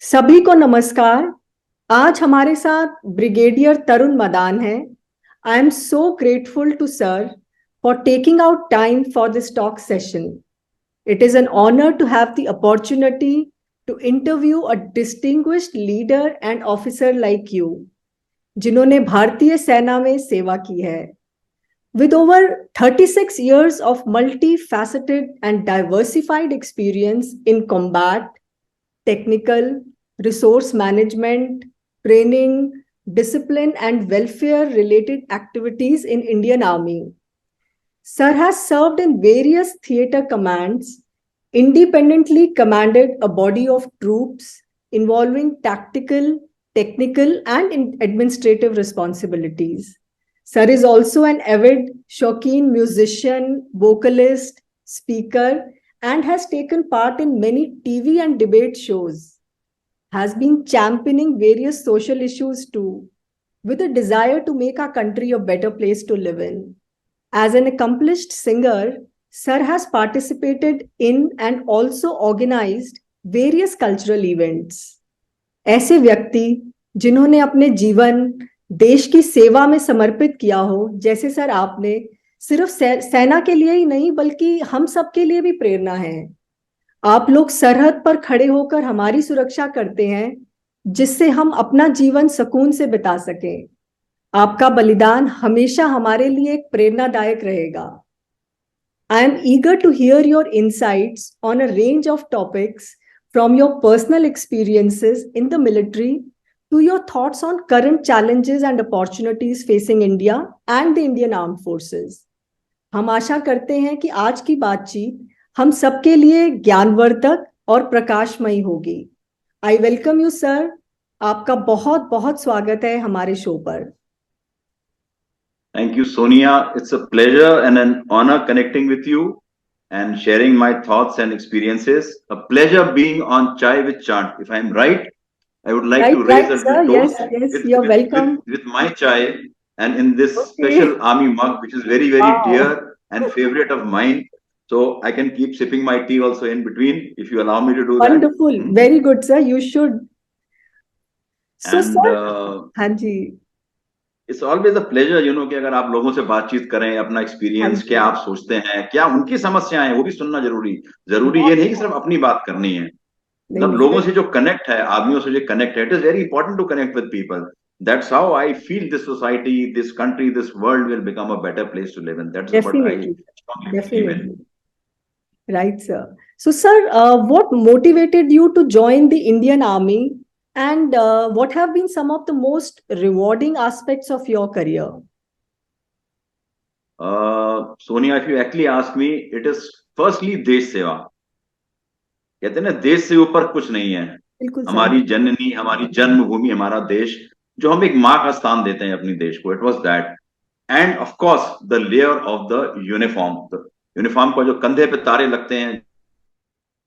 सभी को नमस्कार। आज हमारे साथ ब्रिगेडियर तरुण मदान हैं। I am so grateful to sir for taking out time for this talk session. It is an honor to have the opportunity to interview a distinguished leader and officer like you, जिन्होंने भारतीय सेना में सेवा की है. With over 36 years of multifaceted and diversified experience in combat, technical, resource management, training, discipline, and welfare related activities in Indian Army, Sir has served in various theatre commands, independently commanded a body of troops involving tactical, technical, and administrative responsibilities. Sir is also an avid shauqeen musician, vocalist, speaker, and has taken part in many TV and debate shows. Has been championing various social issues too, with a desire to make our country a better place to live in. As an accomplished singer, Sir has participated in and also organized various cultural events. ऐसे व्यक्ति जिन्होंने अपने जीवन देश की सेवा में समर्पित किया हो, जैसे सर आपने, सिर्फ सेना के लिए ही नहीं बल्कि हम सब के लिए भी प्रेरणा है. आप लोग सरहद पर खड़े होकर हमारी सुरक्षा करते हैं, जिससे हम अपना जीवन सुकून से बिता सकें. आपका बलिदान हमेशा हमारे लिए एक प्रेरणादायक रहेगा. I am eager to hear your insights on a range of topics, from your personal experiences in the military to your thoughts on current challenges and opportunities facing India and the Indian Armed Forces. हम आशा करते हैं कि आज की बातचीत हम सबके लिए ज्ञानवर्धक और प्रकाशमयी होगी. I welcome you, sir. आपका बहुत बहुत स्वागत है हमारे शो पर. Thank you, Sonia. It's a pleasure and an honor connecting with you and sharing my thoughts and experiences. A pleasure being on Chai with Chant. If I'm right, I would like to raise a toast you're welcome. With my chai and in this special army mug, which is very, very dear and favorite of mine. So I can keep sipping my tea also in between, if you allow me to do that. Wonderful. Very good, sir. You should. So, sir, Hanji. It's always a pleasure, कि अगर आप लोगों से बातचीत करें, अपना experience क्या आप सोचते हैं, क्या उनकी समस्याएं हैं, वो भी सुनना जरूरी ये नहीं कि सिर्फ अपनी बात करनी है. मतलब लोगों से जो कनेक्ट है, आदमियों से जो कनेक्ट है, it is very important to connect with people. That's how I feel this society, this country, this world will become a better place to live in. That's what I strongly believe in. Right, sir. So, sir, what motivated you to join the Indian Army, and what have been some of the most rewarding aspects of your career? Sonia, if you actually ask me, it is firstly देश सेवा. कहते हैं ना, देश से ऊपर कुछ नहीं है. हमारी जननी, हमारी जन्मभूमि, हमारा देश, जो हम एक माँ का स्थान देते हैं अपनी देश को. It was that, and of course the layer of the uniform. Uniform को जो कंधे पे तारे लगते हैं,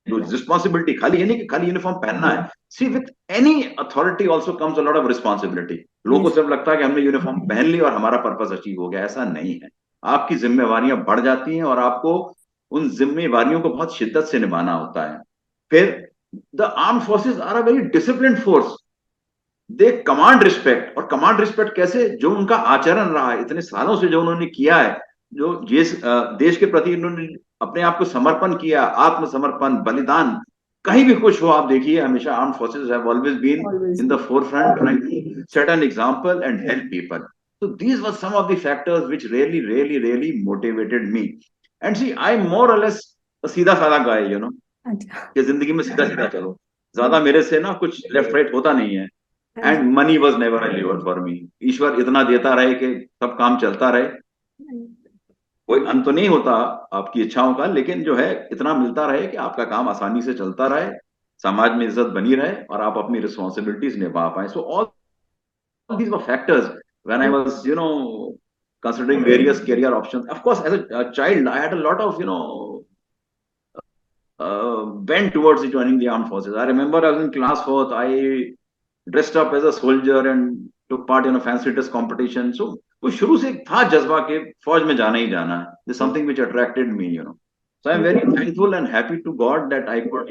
जो रिस्पॉन्सिबिलिटी, खाली ये नहीं कि खाली यूनिफॉर्म पहनना है. See with any authority also comes a lot of responsibility. लोगों को सिर्फ लगता है कि हमने यूनिफॉर्म पहन ली और हमारा पर्पस अचीव हो गया. ऐसा नहीं है. आपकी जिम्मेवारियां बढ़ जाती हैं और आपको उन जिम्मेवारियों को बहुत शिद्दत से निभाना होता है. फिर the armed forces are a very disciplined force. They command respect. और कमांड रिस्पेक्ट कैसे? जो उनका आचरण रहा है इतने सालों से, जो उन्होंने किया है, जो देश के प्रति उन्होंने अपने आप को समर्पण किया, आत्मसमर्पण, बलिदान, कहीं भी कुछ हो, आप देखिए हमेशा armed forces have always been in the forefront, right, set an example and help people. So these were some of the factors which really motivated me. And see, I more or less a सीधा साधा guy, कि जिंदगी में सीधा सीधा चलो, ज्यादा मेरे से ना कुछ लेफ्ट राइट होता नहीं है. And money was never a lever for me. ईश्वर इतना देता रहे कि सब काम चलता रहे. कोई अंत तो नहीं होता आपकी इच्छाओं का, लेकिन जो है इतना मिलता रहे कि आपका काम आसानी से चलता रहे, समाज में इज्जत बनी रहे और आप अपनी रिस्पॉन्सिबिलिटीज निभा पाए. So all these were factors when I was considering various career options. Of course, as a child, I had a lot of bent towards joining the armed forces. I remember I was in class 4th. I dressed up as a soldier and took part in a fancy dress competition. So वो शुरू से था जज्बा के फौज में जाना ही जाना है. This is something which attracted me, So I'm very thankful and happy to God that I could,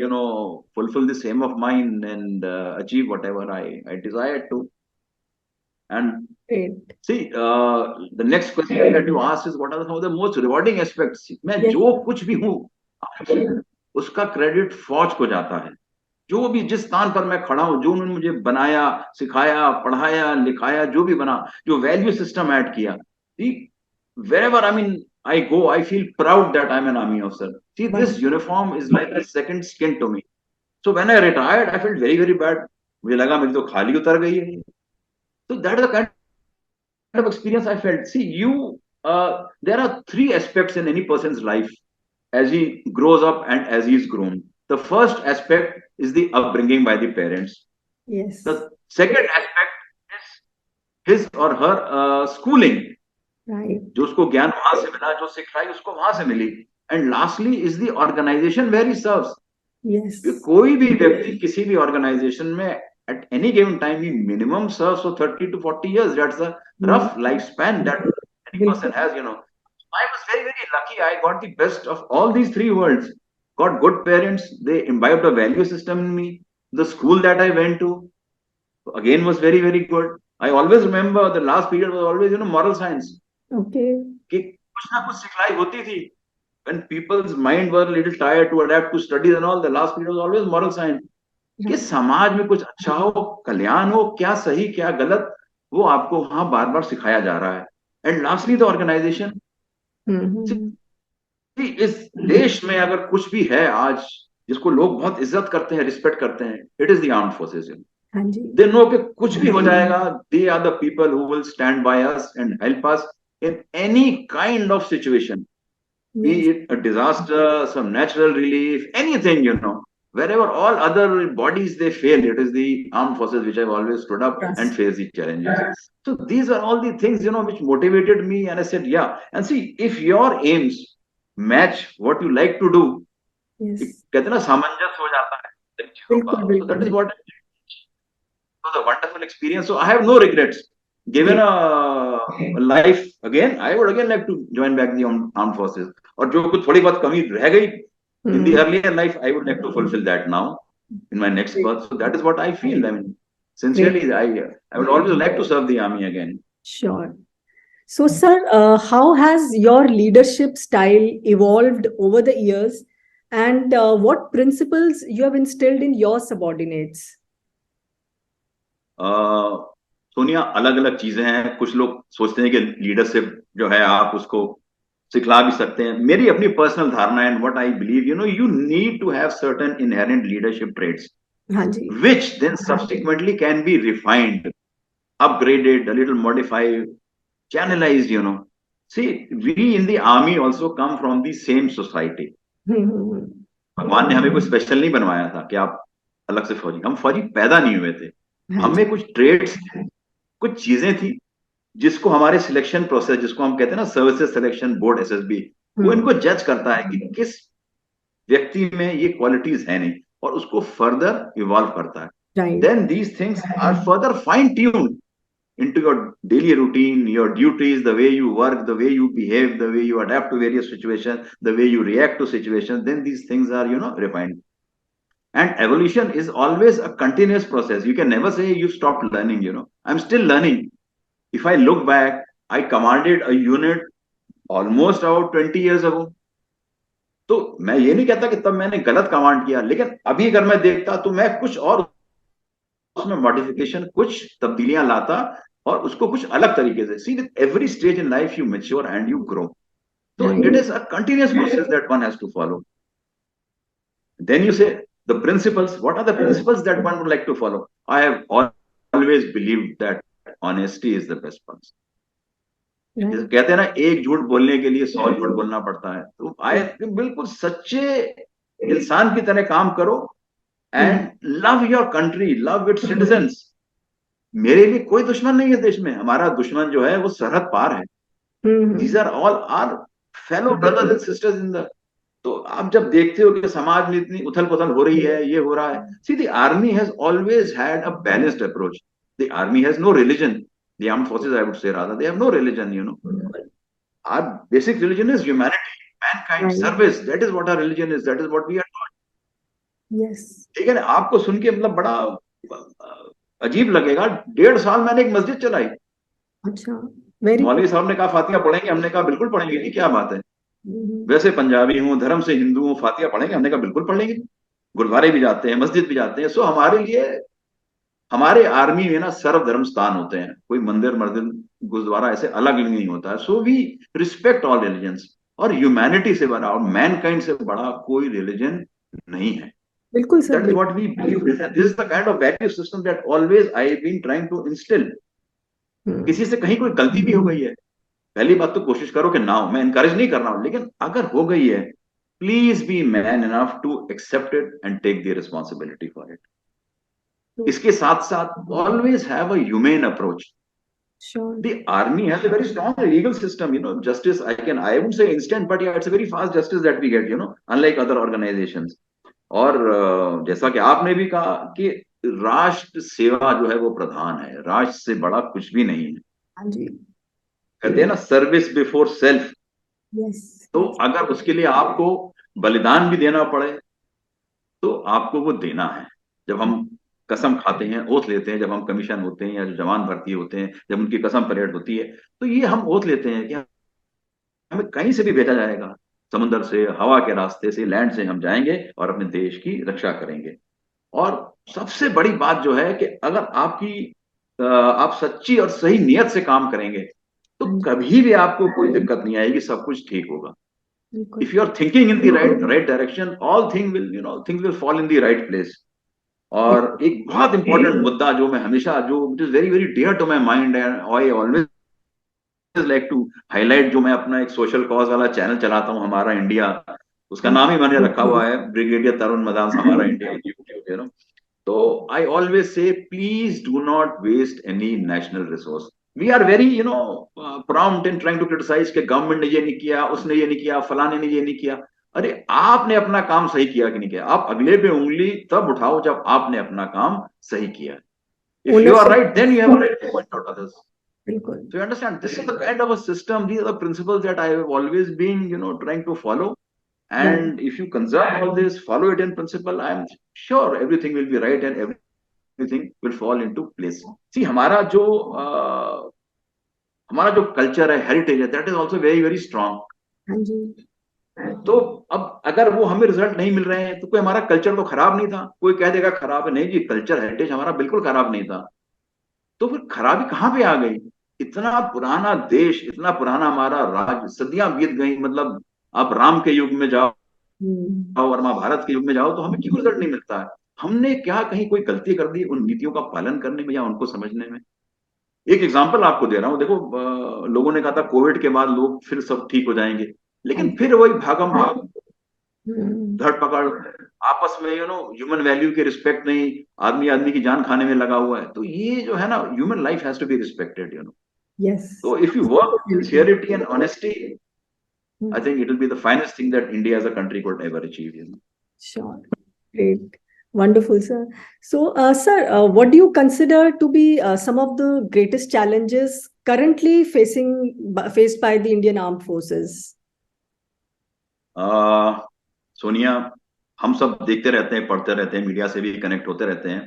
fulfill this aim of mine and achieve whatever I desired to. And see, the next question that you asked is what are some of the most rewarding aspects? मैं जो कुछ भी हूँ उसका credit फौज को जाता है. जो भी जिस स्थान पर मैं खड़ा हूँ, जो उन्होंने मुझे बनाया, सिखाया, पढ़ाया, लिखाया, जो भी बना, जो वैल्यू सिस्टम ऐड किया, wherever I go, I feel proud that I'm an army officer. See, this uniform is like a second skin to me. So when I retired, I felt very, very bad. मुझे लगा मेरी तो खाली उतर गई है. So that is the kind of experience I felt. See, there are three aspects in any person's life as he grows up and as he is grown. The first aspect is the upbringing by the parents. Yes. The second aspect is his or her schooling. Right. जो उसको ज्ञान वहां से मिला, जो सिखाई उसको वहां से मिली. And lastly is the organization where he serves. Yes. कोई भी व्यक्ति किसी भी organization में at any given time he minimum serves for 30 to 40 years. That's a rough lifespan that any person has, I was very, very lucky. I got the best of all these three worlds. Got good parents. They imbibed a value system in me. The school that I went to, again, was very, very good. I always remember the last period was always, moral science. Okay. कि कुछ ना कुछ सिखलाई होती थी. When people's mind were a little tired to adapt to studies and all, the last period was always moral science. कि समाज में कुछ अच्छा हो, कल्याण हो, क्या सही क्या गलत, वो आपको वहां बार बार सिखाया जा रहा है. And lastly the organisation. इस देश में अगर कुछ भी है आज जिसको लोग बहुत इज्जत करते हैं, रिस्पेक्ट करते हैं, it is the armed forces. They know कि कुछ भी हो जाएगा, they are the people who will stand by us and help us in any kind of situation, be it a disaster, some natural relief, anything, wherever all other bodies they fail, it is the armed forces which have always stood up and faced the challenges. So these are all the things, which motivated me, and I said, yeah. And see, if your aims match what you like to do, कहते ना सामंजस्य हो जाता है. So that is what it was a wonderful experience. So I have no regrets. Given a life again, I would again like to join back the armed forces. और जो कुछ थोड़ी बहुत कमी रह गई in the earlier life, I would like to fulfill that now in my next birth. So that is what I feel. Sincerely, I would always like to serve the army again. Sure. So, sir, how has your leadership style evolved over the years, and what principles you have instilled in your subordinates? Sonia, अलग अलग चीजें हैं. कुछ लोग सोचते हैं कि leadership जो है आप उसको सिखला भी सकते हैं. मेरी अपनी पर्सनल धारणा है, what I believe, you need to have certain inherent leadership traits, which then subsequently can be refined, upgraded, a little modified, channelized. See, we in the army also come from the same society. भगवान ने हमें कोई special नहीं बनवाया था कि आप अलग से फौजी. हम फौजी पैदा नहीं हुए थे. हमें कुछ ट्रेड्स, कुछ चीजें थी जिसको हमारे सिलेक्शन प्रोसेस, जिसको हम कहते हैं ना सर्विसेज सिलेक्शन बोर्ड SSB, वो इनको जज करता है कि किस व्यक्ति में ये क्वालिटीज है नहीं, और उसको फर्दर इवॉल्व करता है. Then these things are further fine tuned into your daily routine, your duties, the way you work, the way you behave, the way you adapt to various situations, the way you react to situations. Then these things are refined. And evolution is always a continuous process. You can never say you've stopped learning. I'm still learning. If I look back, I commanded a unit almost about 20 years ago. तो मैं ये नहीं कहता कि तब मैंने गलत command किया, लेकिन अभी अगर मैं देखता तो मैं कुछ और उसमें मॉडिफिकेशन, कुछ तब्दीलियां लाता और उसको कुछ अलग तरीके से. See, with every stage in life you mature and you grow. So it is a continuous process that one has to follow. Then you say the principles. What are the principles that one would like to follow? I have always believed that honesty is the best policy. कहते हैं ना, एक झूठ बोलने के लिए 100 झूठ बोलना पड़ता है. तो बिल्कुल सच्चे इंसान की तरह काम करो and love your country, love it's citizens. मेरे लिए कोई दुश्मन नहीं है देश में. हमारा दुश्मन जो है वो सरहद पार है. These are all are fellow brothers and sisters in the. तो आप जब देखते हो कि समाज में इतनी उथल पुथल हो रही है, ये हो रहा है. See, the army has always had a balanced approach. The army has no religion. The armed forces, I would say rather, they have no religion. Our basic religion is humanity, mankind, service, that is what our religion is, that is what we are taught. Yes. ठीक है ना? आपको सुन के मतलब बड़ा अजीब लगेगा, 1.5 साल मैंने एक मस्जिद चलाई। अच्छा, वेरी मौलवी साहब ने कहा फातिहा पढ़ेंगे, हमने कहा बिल्कुल पढ़ेंगे जी, क्या बात है। वैसे पंजाबी हूँ, धर्म से हिंदू हूँ, फातिहा पढ़ेंगे, हमने कहा बिल्कुल पढ़ लेंगे। गुरुद्वारे भी जाते हैं, मस्जिद भी जाते हैं। सो हमारे लिए, हमारे आर्मी में ना सर्व धर्म स्थान होते हैं, कोई मंदिर मस्जिद गुरुद्वारा ऐसे अलग नहीं होता है। So we respect all religions, और ह्यूमैनिटी से बड़ा और मैनकाइंड से बड़ा कोई रिलीजन नहीं है। बिल्कुल sir, That is what we believe. This is the kind of value system that always I have been trying to instill. किसी से कहीं कोई गलती भी हो गई है, पहली बात तो कोशिश करो कि ना हो। मैं इनकरेज नहीं कर रहा हूं, लेकिन अगर हो गई है, please be man enough to accept it and take the responsibility for it. इसके साथ साथ always have a human approach. Sure. The army has a very strong legal system, justice. I wouldn't say instant, but yeah, it's a very fast justice that we get, unlike other organizations. और जैसा कि आपने भी कहा कि राष्ट्र सेवा जो है वो प्रधान है, राष्ट्र से बड़ा कुछ भी नहीं है। हाँ जी, कहते हैं ना, सर्विस बिफोर सेल्फ। यस। तो अगर उसके लिए आपको बलिदान भी देना पड़े तो आपको वो देना है। जब हम कसम खाते हैं, ओथ लेते हैं, जब हम कमीशन होते हैं या जो जवान भर्ती होते हैं, जब उनकी कसम परेड होती है, तो ये हम ओथ लेते हैं कि हमें कहीं से भी भेजा जाएगा, समुद्र से, हवा के रास्ते से, लैंड से, हम जाएंगे और अपने देश की रक्षा करेंगे। और सबसे बड़ी बात जो है कि अगर आप सच्ची और सही नियत से काम करेंगे तो कभी भी आपको कोई दिक्कत नहीं आएगी, सब कुछ ठीक होगा। If you are thinking in the right direction, all things will fall in the right place. और एक बहुत इंपॉर्टेंट मुद्दा जो मैं हमेशा, जो it is very very dear to my mind and I always like to highlight, जो मैं अपना एक सोशल कॉज वाला चैनल चलाता हूँ, हमारा इंडिया, उसका नाम ही मैंने रखा हुआ है ब्रिगेडियर तरुण मदान हमारा इंडिया यूट्यूब। तो I always say please do not waste any national resource. We are very prompt in trying to criticise कि गवर्नमेंट ने ये नहीं किया, उसने ये नहीं किया, फलाने ने ये नहीं किया। अरे आपने अपना काम सही किया कि नहीं किया? आप अगले पे उंगली तब उठाओ जब आपने अपना काम सही किया। If you are right, then you have right to point out others. So you understand, this is the kind of a system, these are the principles that I have always been, trying to follow. And if you conserve all this, follow it in principle, I am sure everything will be right and everything will fall into place. See, हमारा जो culture है, heritage है, that is also very very strong. तो अब अगर वो हमें result नहीं मिल रहे हैं तो कोई हमारा कल्चर तो खराब नहीं था। कोई कह देगा खराब है, नहीं जी, कल्चर हेरिटेज हमारा बिल्कुल खराब नहीं था। तो फिर खराबी कहाँ पे आ गई? इतना पुराना देश, इतना पुराना हमारा राज्य, सदियां बीत गई। मतलब आप राम के युग में जाओ और महाभारत के युग में जाओ तो हमें क्यों रिजल्ट नहीं मिलता है? हमने क्या कहीं कोई गलती कर दी उन नीतियों का पालन करने में या उनको समझने में? एक एग्जांपल आपको दे रहा हूं, देखो, लोगों ने कहा था कोविड के बाद लोग फिर सब ठीक हो जाएंगे, लेकिन फिर वही भागम भाग, धड़ पकड़, आपस में ह्यूमन वैल्यू की रिस्पेक्ट नहीं, आदमी आदमी की जान खाने में लगा हुआ है। तो ये जो है ना, human life has to be respected, Yes. So if you work with sincerity and honesty, I think it will be the finest thing that India as a country could ever achieve. Sure. Great. Wonderful, sir. So, sir, what do you consider to be some of the greatest challenges currently faced by the Indian Armed Forces? Sonia, हम सब देखते रहते हैं, पढ़ते रहते हैं, media से भी कनेक्ट होते रहते हैं।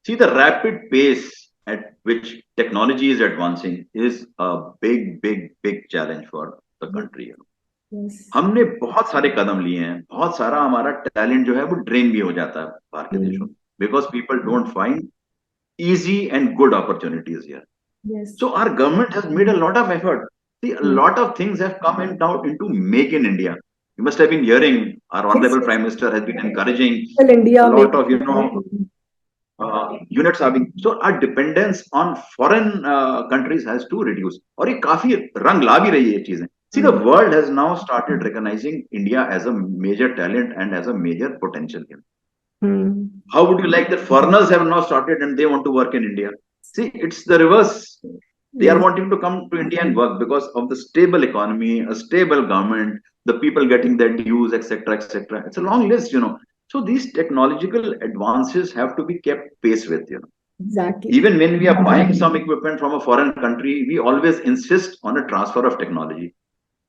See, the rapid pace at which technology is advancing is a big challenge for the country. Yes. हमने बहुत सारे कदम लिए हैं, बहुत सारा हमारा टैलेंट जो है वो ड्रेन भी हो जाता है बाहर के देशों में, because people don't find easy and good opportunities here. Yes. So our government has made a lot of effort. See, a lot of things have come out into Make in India. You must have been hearing our honorable Prime Minister has been encouraging India, a lot of units are being, so our dependence on foreign countries has to reduce. और ये काफी रंग ला भी रही है ये चीजें। See, the world has now started recognizing India as a major talent and as a major potential. How would you like that foreigners have now started and they want to work in India? See, it's the reverse. They are wanting to come to India and work because of the stable economy, a stable government, the people getting their dues, etc., etc. It's a long list, So these technological advances have to be kept pace with, Exactly. Even when we are buying some equipment from a foreign country, we always insist on a transfer of technology.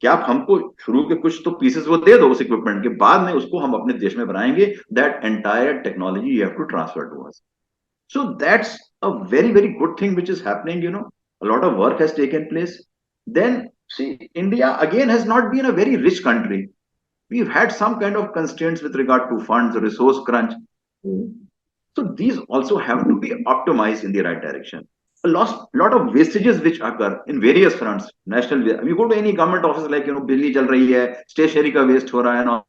कि आप हमको शुरू के कुछ तो pieces वो दे दो उस इक्विपमेंट के, बाद में उसको हम अपने देश में बनाएंगे, that entire technology you have to transfer to us. So that's a very, very good thing which is happening, you know. A lot of work has taken place. Then, see, India again has not been a very rich country. We've had some kind of constraints with regard to funds, resource crunch. So these also have to be optimized in the right direction. Lot of wastages which occur in various fronts. National, you go to any government office like, you know, बिजली जल रही है, stationery का waste हो रहा है ना.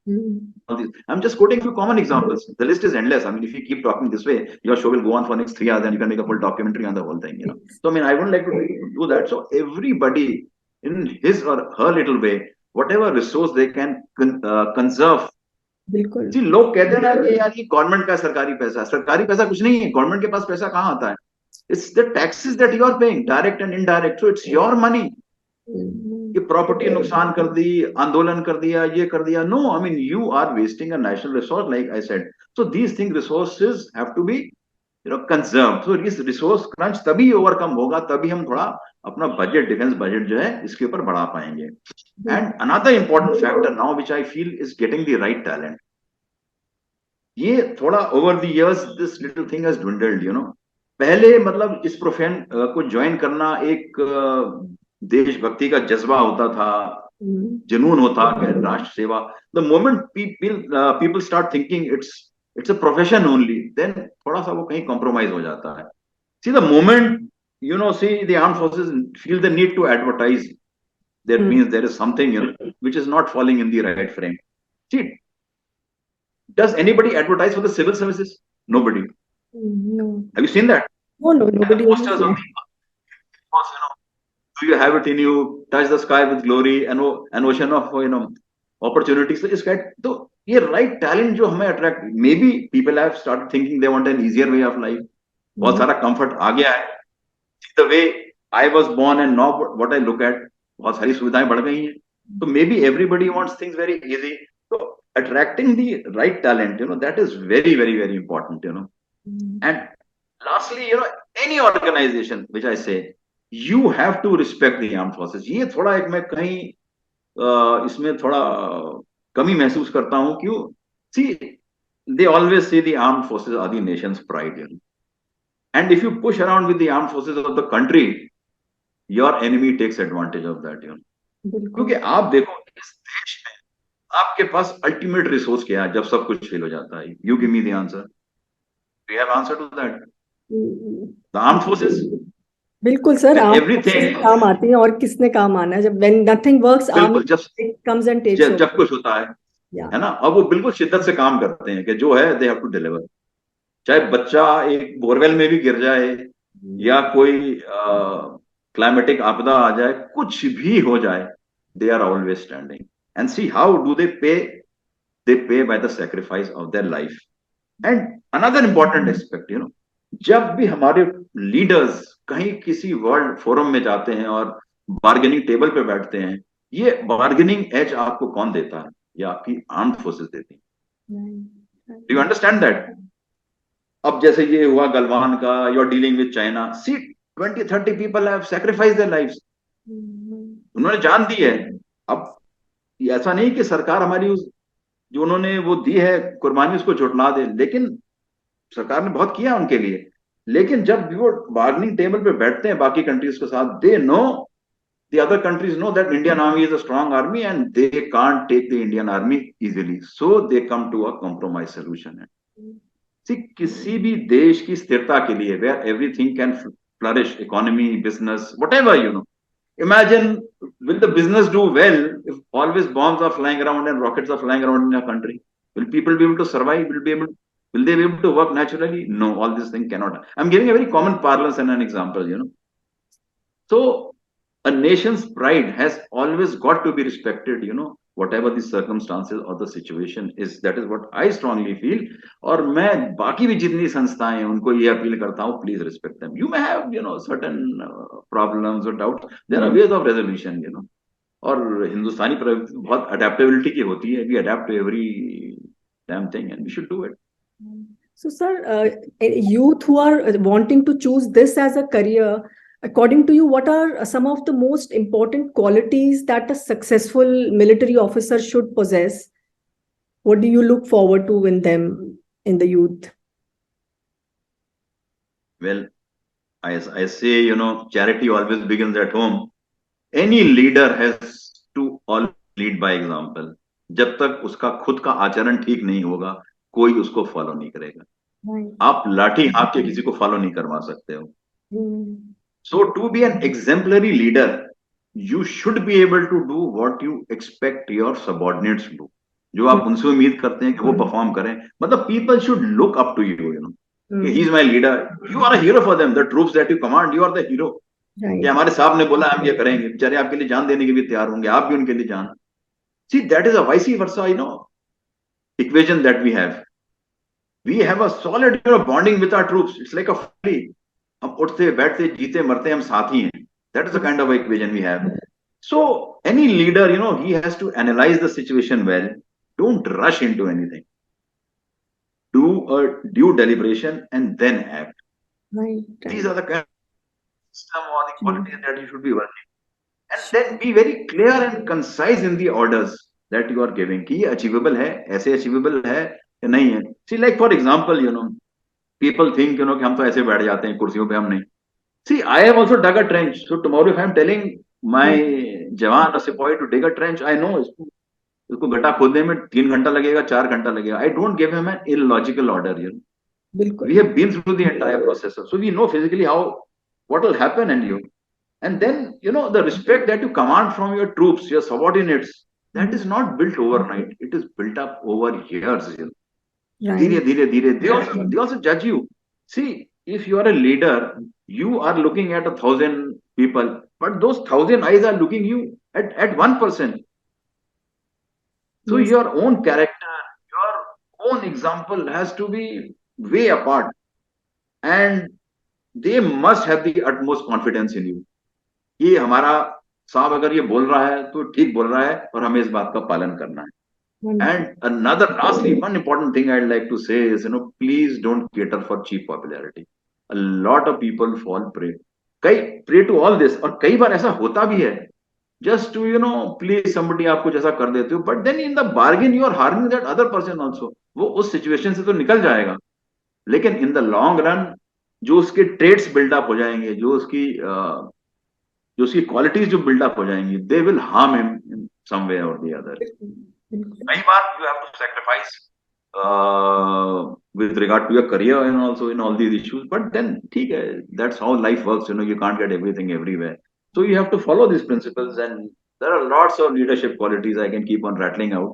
I'm just quoting a few common examples. The list is endless. I mean, if you keep talking this way, your show will go on for next 3 hours, and you can make a full documentary on the whole thing. You know. So I mean, I wouldn't like to do that. So everybody, in his or her little way, whatever resource they can conserve. बिल्कुल. See, लोग कहते हैं ना कि यार ये government का सरकारी पैसा कुछ नहीं है. गवर्नमेंट के पास पैसा कहाँ आता है? It's the taxes that you are paying, direct and indirect. So it's your money. कि प्रॉपर्टी नुकसान कर दी, आंदोलन कर दिया, ये कर दिया. No, I mean you are wasting a national resource like I said. So these thing resources have to be conserve. So इस रिसोर्स क्रंच तभी ओवरकम होगा, तभी हम थोड़ा अपना बजट, डिफेंस बजट जो है इसके ऊपर बढ़ा पाएंगे. And another important factor now which I feel is getting the right talent. ये थोड़ा over the years this little thing has dwindled, you know. पहले मतलब इस प्रोफेशन को ज्वाइन करना एक देशभक्ति का जज्बा होता था, जुनून होता कि राष्ट्र सेवा. The moment people start thinking it's a profession only, then थोड़ा सा वो कहीं कॉम्प्रोमाइज हो जाता है. See the moment you know, see, the armed forces feel the need to advertise, that means there is something, you know, which is not falling in the right frame. See, does anybody advertise for the civil services? Nobody. No. Have you seen that? No, nobody. Posters on the, you know, do you have it in you? Touch the sky with glory, an ocean of, you know, opportunities. So इस तो ये right talent जो हमें attract, maybe people have started thinking they want an easier way of life. बहुत सारा comfort आ गया है. The way I was born and now what I look at, बहुत सारी सुविधाएं बढ़ गई हैं. So maybe everybody wants things very easy. So attracting the right talent, you know, that is very, very, very important, you know. And lastly, you know, any organization which I say, you have to respect the armed forces. ये थोड़ा एक मैं कहीं इसमें थोड़ा कमी महसूस करता हूँ. क्यों? See, they always say the armed forces are the nation's pride, you know. And if you push around with the armed forces of the country, your enemy takes advantage of that, you know. क्योंकि आप देखो इस देश में आपके पास ultimate resource क्या है जब सब कुछ फेल हो जाता है? You give me the answer. Do you have answer to that? The armed forces. बिल्कुल सर, आप everything काम आती है और किसने काम आना है जब when nothing works, army comes and takes over. जब कुछ होता है ना, अब वो बिल्कुल शिद्दत से काम करते हैं कि जो है they have to deliver. चाहे बच्चा एक बोरवेल में भी गिर जाए या कोई क्लाइमेटिक आपदा आ जाए, कुछ भी हो जाए, they are always standing. And see how do they pay? They pay by the sacrifice of their life. And another important aspect, you know, जब भी हमारे लीडर्स कहीं किसी वर्ल्ड फोरम में जाते हैं और बार्गेनिंग टेबल पे बैठते हैं, ये बार्गेनिंग एज आपको कौन देता है? ये आपकी आर्म्ड फोर्सेस देती हैं. Do you understand that? अब जैसे ये हुआ गलवान का, you are dealing with China. See 20-30 people have sacrificed their lives. उन्होंने जान दी है. अब ऐसा नहीं कि सरकार हमारी जो उन्होंने वो दी है कुर्बानी उसको झुटला दे, लेकिन सरकार ने बहुत किया उनके लिए. लेकिन जब वो बार्गेनिंग टेबल पे बैठते हैं बाकी कंट्रीज के साथ, they know, the other countries know that Indian army is a strong army and they can't take the Indian army easily, so they come to a compromise solution. See, किसी भी देश की स्थिरता के लिए, where everything can flourish, economy, business, whatever, you know, imagine, will the business do well if always bombs are flying around and rockets are flying around in a country? Will people be able to survive? Will they be able to work naturally? No, all this thing cannot. I'm giving a very common parlance and an example, you know. So a nation's pride has always got to be respected, you know, whatever the circumstances or the situation is. That is what I strongly feel. और मैं बाकी भी जितनी संस्थाएं हैं उनको ये appeal करता हूँ, please respect them. You may have, you know, certain problems or doubts. There are ways of resolution, you know. और हिंदुस्तानी प्रवृत्ति बहुत adaptability की होती है. We adapt to every damn thing and we should do it. So, sir, youth who are wanting to choose this as a career, According to you, what are some of the most important qualities that a successful military officer should possess? What do you look forward to in them, in the youth? Well, I say, charity always begins at home. Any leader has to always lead by example. जब तक उसका खुद का आचरण ठीक नहीं होगा, कोई उसको फॉलो नहीं करेगा. आप लाठी हाँक के किसी को फॉलो नहीं करवा सकते हो. So to be an exemplary leader, you should be able to do what you expect your subordinates to do. जो आप उनसे उम्मीद करते हैं कि वो परफॉर्म करें, मतलब people should look up to you. He is my leader. You are a hero for them. The troops that you command, you are the hero. कि हमारे साहब ने बोला हम ये करेंगे, बेचारे आपके लिए जान देने के भी तैयार होंगे, आप भी उनके लिए जान. See, that is a vice versa, equation that we have. We have a solid, bonding with our troops. It's like a family. हम उठते बैठते जीते मरते हम साथ ही हैं. That is the kind of equation we have. So any leader, he has to analyze the situation well. Don't rush into anything. Do a due deliberation and then act. Right. These are the kind of system or the qualities that you should be working. And then be very clear and concise in the orders that you are giving. कि ये achievable है, ऐसे achievable है या नहीं है. See, like for example, people think, कि हम तो ऐसे बैठ जाते हैं कुर्सियों पे, हम नहीं. See, I have also dug a trench. So tomorrow if I am telling my jawan or sepoy to dig a trench, I know इसको गड्ढा खोदने में 3 घंटा लगेगा, 4 घंटा लगेगा. I don't give him an illogical order. We have been through the entire process, so we know physically what will happen, and then the respect that you command from your troops, your subordinates, that is not built overnight. It is built up over years. They also judge you. See, if you are a leader, you are looking at 1,000 people, but those 1,000 eyes are looking you at one person. So your own character, your own example has to be way apart, and they must have the utmost confidence in you. ये हमारा साहब अगर ये बोल रहा है तो ठीक बोल रहा है और हमें इस बात का पालन करना है. And lastly, one important thing I'd like to say is, please don't cater for cheap popularity. A lot of people fall prey to all this, और कई बार ऐसा होता भी है. Just to, please somebody, आप कुछ ऐसा कर देते हो, but then in the bargain you are harming that other person also. वो उस situation से तो निकल जाएगा, लेकिन in the long run जो उसके traits build up हो जाएंगे, जो उसकी qualities जो build up हो जाएंगी, they will harm him in some way or the other. कई बार you have to sacrifice with regard to your career and also in all these issues, but then ठीक है, that's how life works. You can't get everything everywhere. So you have to follow these principles, and there are lots of leadership qualities I can keep on rattling out.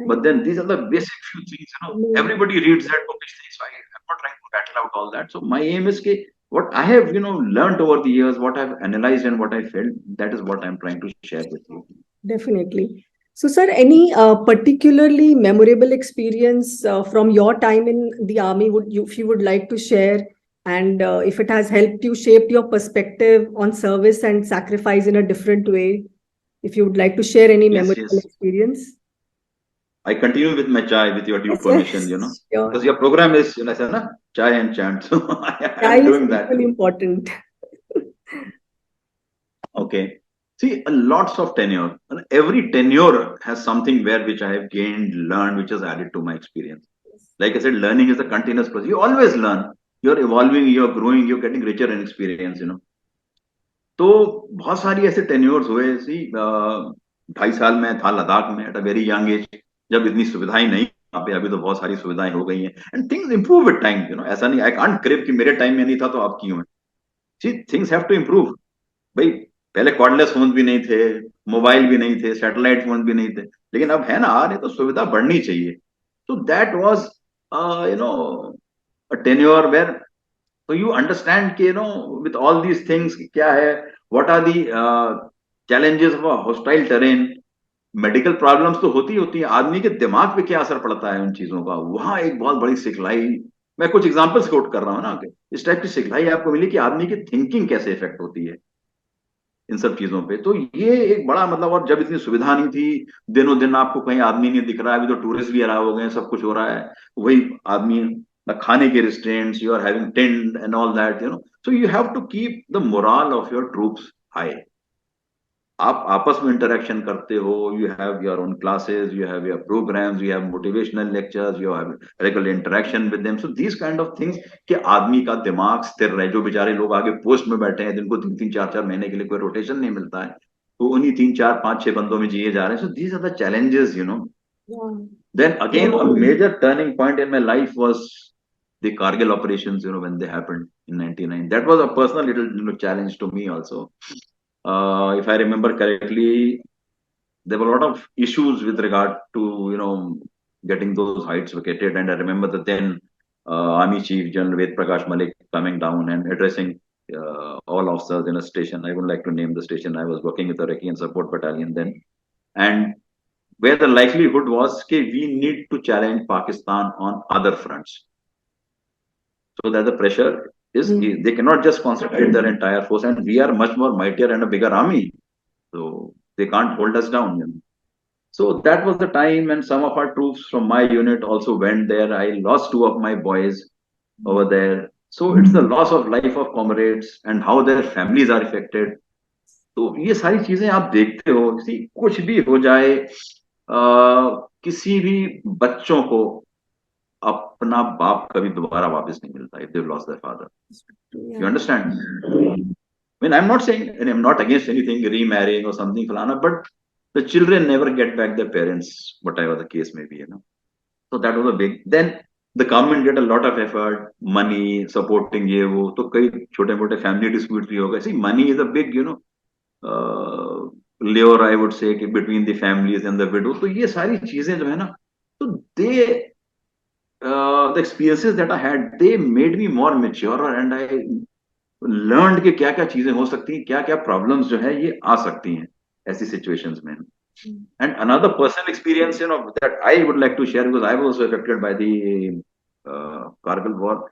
But then these are the basic few things. Everybody reads that book, so I'm not trying to rattle out all that. So my aim is what I have, learned over the years, what I've analyzed and what I felt, that is what I'm trying to share with you. Definitely. So, sir, any particularly memorable experience from your time in the army, if you would like to share? And if it has helped you shape your perspective on service and sacrifice in a different way, if you would like to share any memorable experience. I continue with my chai with your due permission, sure. Because your program is, chai and chant. So I am doing that. Very important. Okay. See, lots of tenure. Every tenure has something which I have gained, learned, which has added to my experience. Like I said, learning is a continuous process. You always learn. You're evolving, you're growing, you're getting richer in experience, तो बहुत सारी ऐसे tenures हुए. 2.5 साल में था लद्दाख में at a very young age, जब इतनी सुविधाएं नहीं वहां पे. अभी तो बहुत सारी सुविधाएं हो गई हैं, and things improve with time. ऐसा नहीं, आई कांट क्रेव कि मेरे टाइम में नहीं था तो अब क्यों है. सी, थिंग्स हैव टू इंप्रूव. भाई पहले कॉर्डलेस फोन भी नहीं थे, मोबाइल भी नहीं थे, सैटेलाइट फोन भी नहीं थे, लेकिन अब है ना, आ रहे, तो सुविधा बढ़नी चाहिए. तो that was a tenure where, so you understand with all these things क्या है, what are the challenges of a hostile terrain. Medical problems तो होती है, आदमी के दिमाग पे क्या असर पड़ता है उन चीजों का, वहां एक बहुत बड़ी सिखलाई. मैं कुछ एग्जांपल्स कोट कर रहा हूँ ना, इस टाइप की सिखलाई आपको मिली कि आदमी की थिंकिंग कैसे इफेक्ट होती है इन सब चीजों पे. तो ये एक बड़ा मतलब, और जब इतनी सुविधा नहीं थी, दिनों दिन आपको कहीं आदमी नहीं दिख रहा है. अभी तो टूरिस्ट भी अलाउ हो गए, सब कुछ हो रहा है, वही आदमी the khane ke restraints, you are having tent and all that, So you have to keep the morale of your troops high. आप आपस में इंटरेक्शन करते हो, you have your own classes, you have your programmes, you have motivational lectures, you have regular interaction with them, so these kind of things कि आदमी का दिमाग स्थिर रहे। जो बेचारे लोग आगे पोस्ट में बैठे हैं, जिनको 3-3, 4-4 महीने के लिए कोई रोटेशन नहीं मिलता है, तो उन्हीं 3-4-5-6 बंदों में जिए जा रहे हैं। So these are the challenges, Then again, a major turning point in my life was the Kargil operations, when they happened in 99. That was a personal little, challenge to me also. If I remember correctly, there were a lot of issues with regard to, getting those heights vacated. And I remember that then Army Chief General Ved Prakash Malik coming down and addressing all officers in a station. I would like to name the station. I was working with the Recce and Support Battalion then. And where the likelihood was that we need to challenge Pakistan on other fronts. So that the pressure is, they cannot just concentrate their entire force, and we are much more mightier and a bigger army. So they can't hold us down. So that was the time, and some of our troops from my unit also went there. I lost 2 of my boys over there. So it's the loss of life of comrades and how their families are affected. तो ये सारी चीजें आप देखते हो, कुछ भी हो जाए, किसी भी बच्चों को अपना बाप कभी दोबारा वापस नहीं मिलता if they've lost their father. You understand? I mean, I'm not saying, and I'm not against anything, remarrying or something, falana, but the children never get back their parents, whatever the case may be, So that was a big. Then the government did a lot of effort, money, supporting ये वो, तो कई छोटे-मोटे family disputes भी हो गए. See, money is a big, lure, I would say, between the families and the widow. तो ये सारी चीजें जो है ना, तो the experiences that I had, they made me more mature, and I learned कि क्या-क्या चीजें हो सकती हैं, क्या-क्या problems जो है ये आ सकती हैं ऐसी situations में. And another personal experience, that I would like to share, because I was also affected by the Kargil war.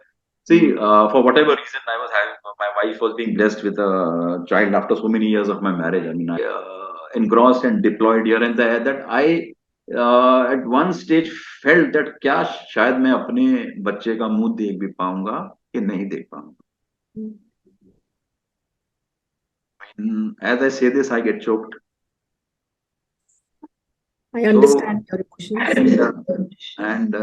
See, for whatever reason, my wife was being blessed with a child after so many years of my marriage. I mean, I engrossed and deployed here and there, that I at one stage felt that क्या शायद मैं अपने बच्चे का मुंह देख भी पाऊंगा कि नहीं देख पाऊंगा. As I say this, I get choked. I understand your emotions. And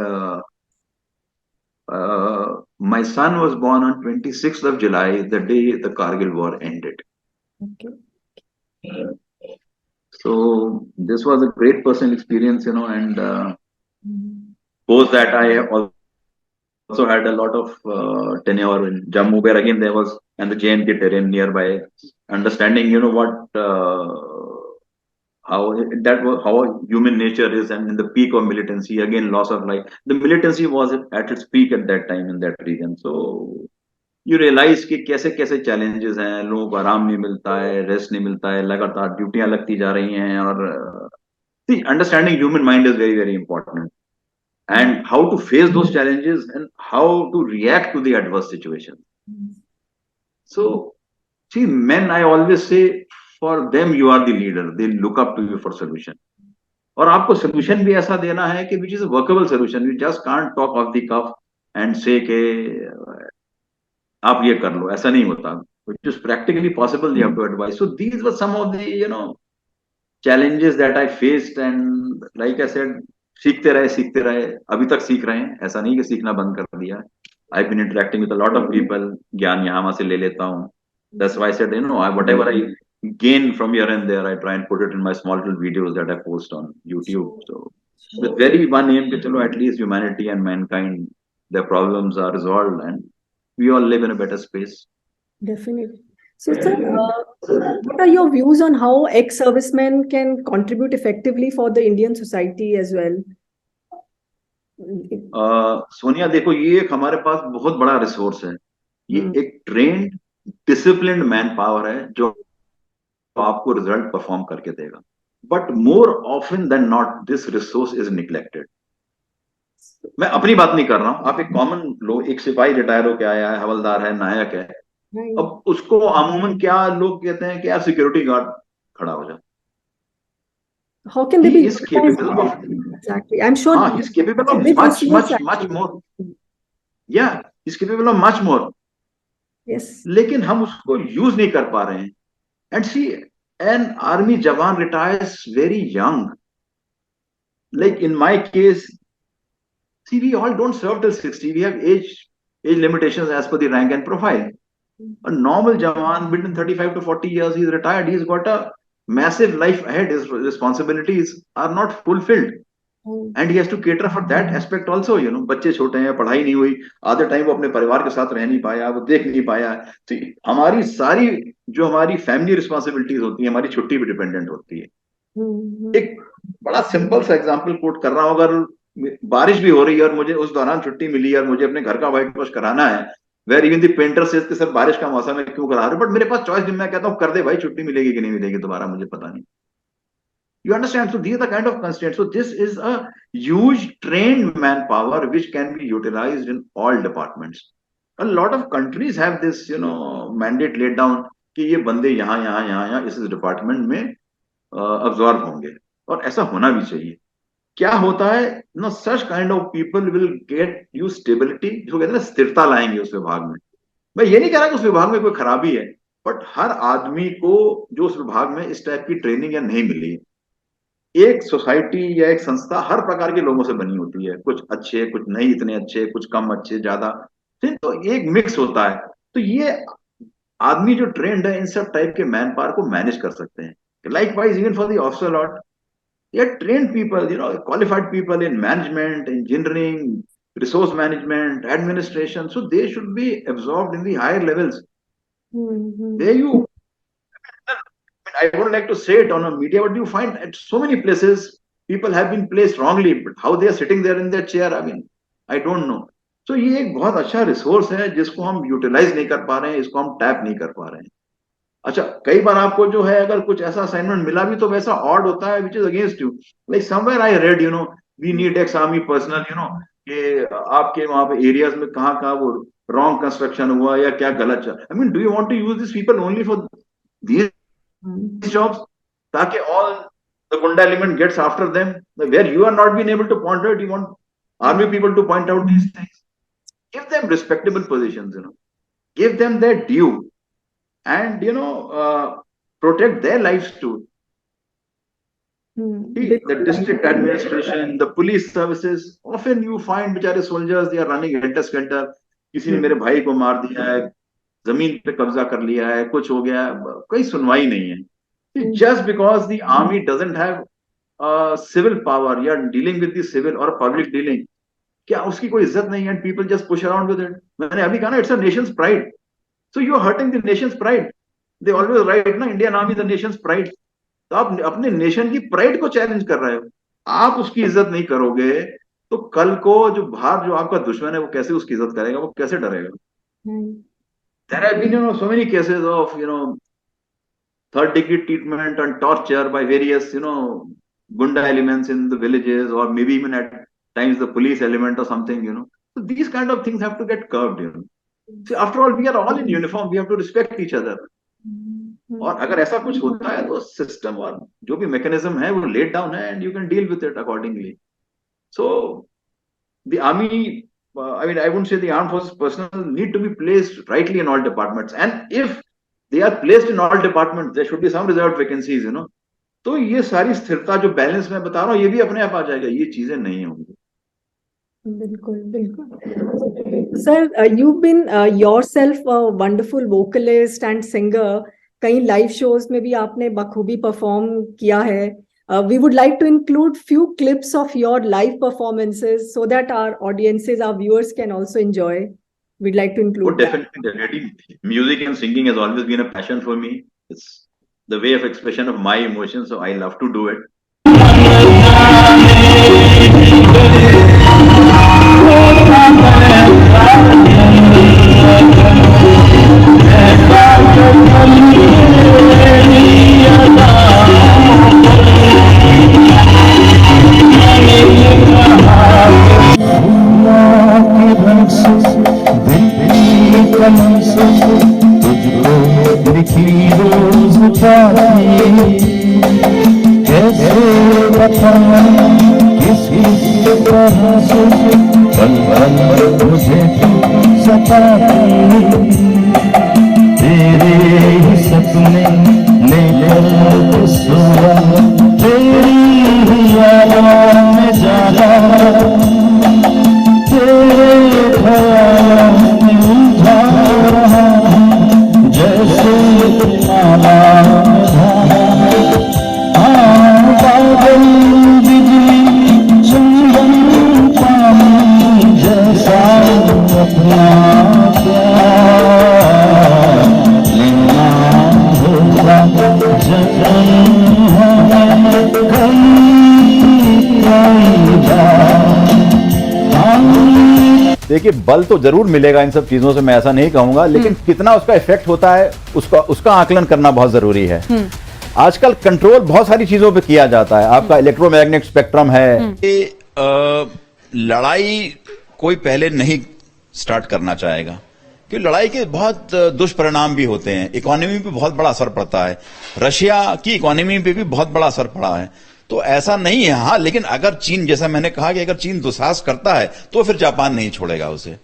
my son was born on 26th of July, the day the Kargil war ended. Okay. So this was a great personal experience, and post that I also had a lot of tenure in Jammu, where again there was, and the J&K terrain nearby, understanding, how human nature is, and in the peak of militancy, again loss of life. The militancy was at its peak at that time in that region. So you realize कि कैसे challenges हैं, लोगों को आराम नहीं मिलता है, rest नहीं मिलता है, लगातार ड्यूटियां लगती जा रही हैं, और see, understanding human mind is very, very important, and how to face those challenges and how to react to the adverse situation. So see, men, I always say, for them you are the leader, they look up to you for solution, और आपको solution भी ऐसा देना है कि which is a workable solution. You just can't talk off the cuff and say कि आप ये कर लो, ऐसा नहीं होता. Which is practically possible, you have to advise. So these were some of the challenges that I faced, and like I said, सीखते रहे, अभी तक सीख रहे हैं, ऐसा नहीं कि सीखना बंद कर दिया. I've been interacting with a lot of people, ज्ञान यहाँ वहाँ से ले लेता हूँ. That's why I said, whatever I gain from here and there, I try and put it in my small little videos that I post on YouTube. So with very one aim, at least humanity and mankind, their problems are resolved and we all live in a better space. Definitely. So, sir, what are your views on how ex-servicemen can contribute effectively for the Indian society as well? Sonia, देखो, ये एक हमारे पास बहुत बड़ा resource है. ये एक trained disciplined man power है जो आपको रिजल्ट परफॉर्म करके देगा. But more often than not this resource is neglected. मैं अपनी बात नहीं कर रहा हूं. आप एक कॉमन लोग, एक सिपाही रिटायर होकर आया है, हवलदार है, नायक है, अब उसको अमूमन क्या लोग कहते हैं कि यार सिक्योरिटी गार्ड खड़ा हो जाए. How can they be capable of, exactly? I'm sure he's capable of much more. Yeah, he's capable of much more. Yes. लेकिन हम उसको यूज नहीं कर पा रहे हैं. And see, an army jawan retires very young. Like in my case, see, we all don't serve till 60. We have age limitations as per the rank and profile. A normal jawan between 35 to 40 years, he's retired. He's got a massive life ahead. His responsibilities are not fulfilled. And he has to cater for that aspect also, you know. बच्चे छोटे हैं, पढ़ाई नहीं हुई, आधे time वो अपने परिवार के साथ रह नहीं पाया, वो देख नहीं पाया. तो हमारी सारी जो हमारी फैमिली रिस्पॉन्सिबिलिटीज होती है, हमारी छुट्टी भी डिपेंडेंट होती है. एक बड़ा सिंपल सा एग्जांपल कोट कर रहा हूं. अगर बारिश भी हो रही है और मुझे उस दौरान छुट्टी मिली और मुझे अपने घर का व्हाइट वॉश कराना है, where even the painter says कि सर बारिश का मौसम है क्यों करा रहे हो, बट मेरे पास चॉइस नहीं. मैं कहता हूँ कर दे भाई, छुट्टी मिलेगी कि नहीं मिलेगी दोबारा मुझे पता नहीं. You understand? So these are the kind of constraints. So this is a huge trained manpower which can be utilized in all departments. A lot of countries have this, you know, mandate laid down कि ये बंदे यहाँ इस department में absorb होंगे, और ऐसा होना भी चाहिए. क्या होता है ना, such kind of people will get you stability, जिसको कहते हैं ना स्थिरता लाएंगे उस विभाग में. मैं ये नहीं कह रहा कि उस विभाग में कोई खराबी है, बट हर आदमी को जो उस विभाग में इस टाइप की ट्रेनिंग या नहीं मिली. एक सोसाइटी या एक संस्था हर प्रकार के लोगों से बनी होती है, कुछ अच्छे, कुछ नहीं इतने अच्छे, कुछ कम अच्छे, ज्यादा, तो एक मिक्स होता है. तो ये आदमी जो ट्रेंड है इन सब टाइप के मैन पावर को मैनेज कर सकते हैं. Likewise even for the officer lot, ये trained people, you know, qualified people in management, engineering, resource management, administration, so they should be absorbed in the higher levels. There you, I wouldn't like to say it on a media, but you find at so many places people have been placed wrongly, but how they are sitting there in their chair, I mean, I don't know. So ये एक बहुत अच्छा resource है जिसको हम utilise नहीं कर पा रहे हैं, इसको हम टैप नहीं कर पा रहे हैं. अच्छा, कई बार आपको जो है अगर कुछ ऐसा असाइनमेंट मिला भी तो वैसा ऑड होता है which is against you. Like somewhere I read, you know, we need ex army personnel, you know, कि आपके वहां पे एरियाज में कहाँ वो रॉन्ग कंस्ट्रक्शन हुआ या क्या गलत चल. I mean, do you want to use this people only for these jobs, ताकि all the Gunda element gets after them, where you are not being able to point out, you want army people to point out these things. Give them respectable positions, you know, give them their due, and you know, protect their lives too. The district administration, the police services, often you find बेचारे soldiers, they are running helter skelter. किसी ने मेरे भाई को मार दिया है, जमीन पे कब्जा कर लिया है, कुछ हो गया, कोई सुनवाई नहीं है. Just because the army doesn't have civil power या डीलिंग विद द सिविल और पब्लिक डीलिंग, क्या उसकी कोई इज्जत नहीं है? People just push around with it. मैंने अभी कहा ना, it's a nation's pride. So you are hurting the nation's pride. They always write ना, Indian army the nation's pride. तो आप अपने नेशन की प्राइड को चैलेंज कर रहे हो. आप उसकी इज्जत नहीं करोगे तो कल को जो बाहर जो आपका दुश्मन है वो कैसे उसकी इज्जत करेगा, वो कैसे डरेगा? There have been, you know, so many cases of, you know, third degree treatment and torture by various, you know, Gunda elements in the villages, or maybe even at times the police element or something, you know. So these kind of things have to get curbed, you know. See, after all, we are all in uniform. We have to respect each other. और अगर ऐसा कुछ होता है तो system और जो भी मैकेनिज्म है वो लेट डाउन है, and you can deal with it accordingly. So the army, I mean, I wouldn't say the armed forces personnel need to be placed rightly in all departments, and if they are placed in all departments, there should be some reserved vacancies, you know. तो ये सारी स्थिरता जो balance मैं बता रहा हूँ ये भी अपने आप आ जाएगा. ये चीजें नहीं होंगी. बिल्कुल बिल्कुल. Sir, you've been yourself a wonderful vocalist and singer. कई लाइव शोज में भी आपने बखूबी परफॉर्म किया है. We would like to include few clips of your live performances so that our audiences, our viewers can also enjoy. We'd like to include definitely. Music and singing has always been a passion for me. It's the way of expression of my emotions, so I love to do it. कैसे बताऊं किस किसी तरह से पल पल मुझे सताती, तेरे ही सपने लेकर सोया, तेरी ही यादों में जागा, तेरे ख्यालों में उलझा रहा, जैसे माला में धागा। बादल बिजली चंदन पानी जैसा अपना प्यार लेना होगा, जन्म हमें कई बार। देखिए, बल तो जरूर मिलेगा इन सब चीजों से, मैं ऐसा नहीं कहूंगा, लेकिन कितना उसका इफेक्ट होता है उसका आकलन करना बहुत जरूरी है। आजकल कंट्रोल बहुत सारी चीजों पे किया जाता है, आपका इलेक्ट्रोमैग्नेटिक स्पेक्ट्रम है। लड़ाई कोई पहले नहीं स्टार्ट करना चाहेगा, क्योंकि लड़ाई के बहुत दुष्परिणाम भी होते हैं। इकोनॉमी पे बहुत बड़ा असर पड़ता है, रशिया की इकोनॉमी पे भी बहुत बड़ा असर पड़ा है। तो ऐसा नहीं है। हाँ, लेकिन अगर चीन, जैसा मैंने कहा कि अगर चीन दुस्साहस करता है तो फिर जापान नहीं छोड़ेगा उसे,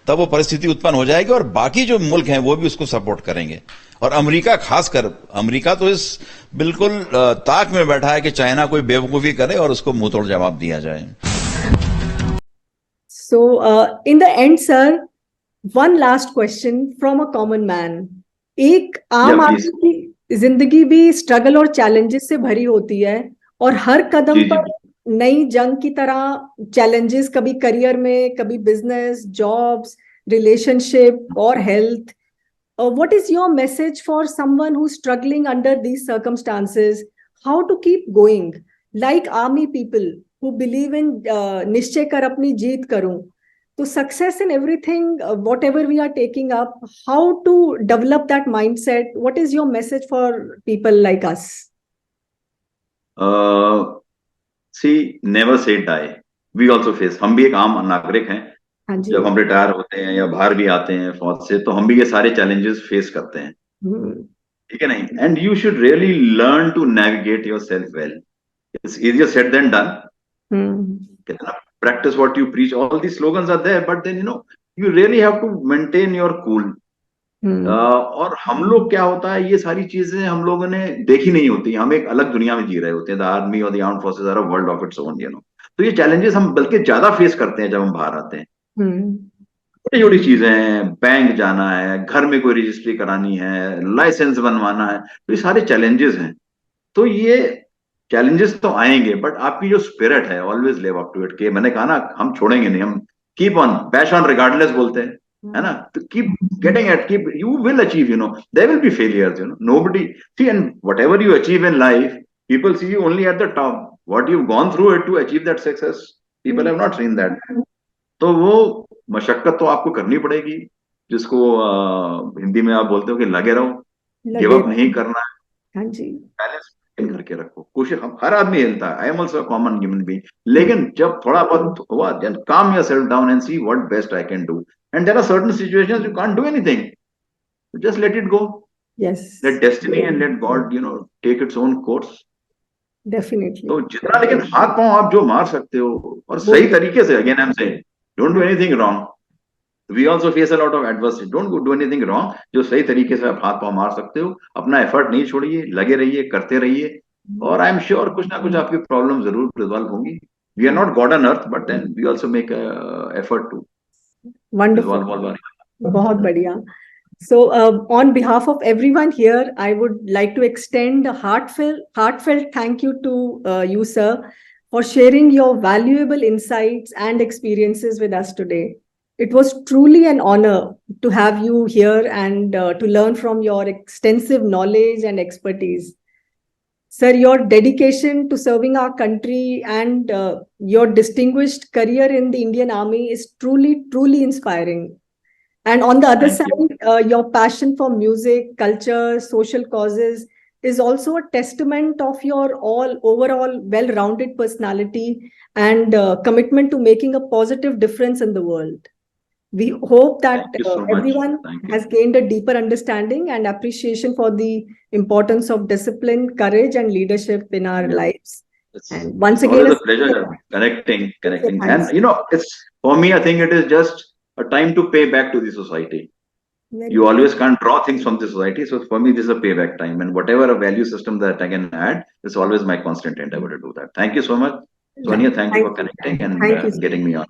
तब वो परिस्थिति उत्पन्न हो जाएगी और बाकी जो मुल्क हैं वो भी उसको सपोर्ट करेंगे। और अमेरिका, खासकर अमेरिका तो इस बिल्कुल ताक में बैठा है कि चाइना कोई बेवकूफी करे और उसको मुंह तोड़ जवाब दिया जाए। So, in the end, sir, one last question from a common man. एक आम आदमी की जिंदगी भी स्ट्रगल और चैलेंजेस से भरी होती है, और हर कदम पर नई जंग की तरह चैलेंजेस, कभी करियर में, कभी बिजनेस, जॉब्स, रिलेशनशिप और health. What is your message for someone who's struggling under these circumstances? How to keep going? Like army people who believe in निश्चय कर अपनी जीत करूं. So success in everything, whatever we are taking up, how to develop that mindset? What is your message for people like us? See, never say die. We also face. हम भी एक आम नागरिक हैं. जब हम रिटायर होते हैं या बाहर भी आते हैं फौज से, तो हम भी ये सारे चैलेंजेस फेस करते हैं, ठीक है नहीं? And you should really learn to navigate yourself well. It's easier said than done. कहते हैं ना, practise what you preach. All the slogans are there, but then you really have to maintain your cool. और हम लोग, क्या होता है, ये सारी चीजें हम लोगों ने देखी नहीं होती. हम एक अलग दुनिया में जी रहे होते हैं. द आर्मी और the armed forces are a world of its own, तो ये चैलेंजेस हम बल्कि ज्यादा फेस करते हैं जब हम बाहर आते हैं. छोटी छोटी चीजें हैं, बैंक जाना है, घर में कोई रजिस्ट्री करानी है, लाइसेंस बनवाना है, तो ये सारे चैलेंजेस हैं. तो ये चैलेंजेस तो आएंगे, बट आपकी जो स्पिरिट है, always live up to it. के मैंने कहा ना, हम छोड़ेंगे नहीं, हम keep on, bash on regardless बोलते हैं, है ना? तो keep getting at, keep, you will achieve. There will be failures, nobody see, and whatever you achieve in life, people see you only at the top. What you gone through it to achieve that success, people have not seen that. तो वो मशक्कत तो आपको करनी पड़ेगी, जिसको हिंदी में आप बोलते हो कि लगे रहो, गिव अप नहीं करना है. हाँ जी, बैलेंस करके रखो, कोशिश. हर आदमी हिलता है, I am also common human being, लेकिन जब थोड़ा बहुत हुआ, then calm yourself down and see what best I can do. And there are certain situations you can't do anything, just let it go. Yes, let destiny and let God take its own course. Definitely. तो जितना, लेकिन हाथ पांव आप जो मार सकते हो, और सही तरीके से, again I am saying, don't do anything wrong. We also face a lot of adversity. Don't do anything wrong. जो सही तरीके से आप हाथ पांव मार सकते हो, अपना एफर्ट नहीं छोड़िए, लगे रहिए, करते रहिए, और आई एम श्योर कुछ ना कुछ आपकी प्रॉब्लम जरूर रिजॉल्व होंगी. We are not God on earth, but then we also make effort to resolve all our. बहुत बढ़िया. So, on behalf of everyone here, I would like to extend a heartfelt thank you to you, sir, for sharing your valuable insights and experiences with us today. It was truly an honor to have you here and to learn from your extensive knowledge and expertise. Sir, your dedication to serving our country and your distinguished career in the Indian Army is truly, truly inspiring. And on the other side, your passion for music, culture, social causes is also a testament of your overall well-rounded personality and commitment to making a positive difference in the world. We hope that everyone has gained a deeper understanding and appreciation for the importance of discipline, courage, and leadership in our lives. And once again, always a pleasure connecting. And it's for me, I think it is just a time to pay back to the society. You always can't draw things from the society. So for me, this is a payback time. And whatever a value system that I can add, is always my constant endeavor to do that. Thank you so much. Sonia, thank you for connecting and getting me on.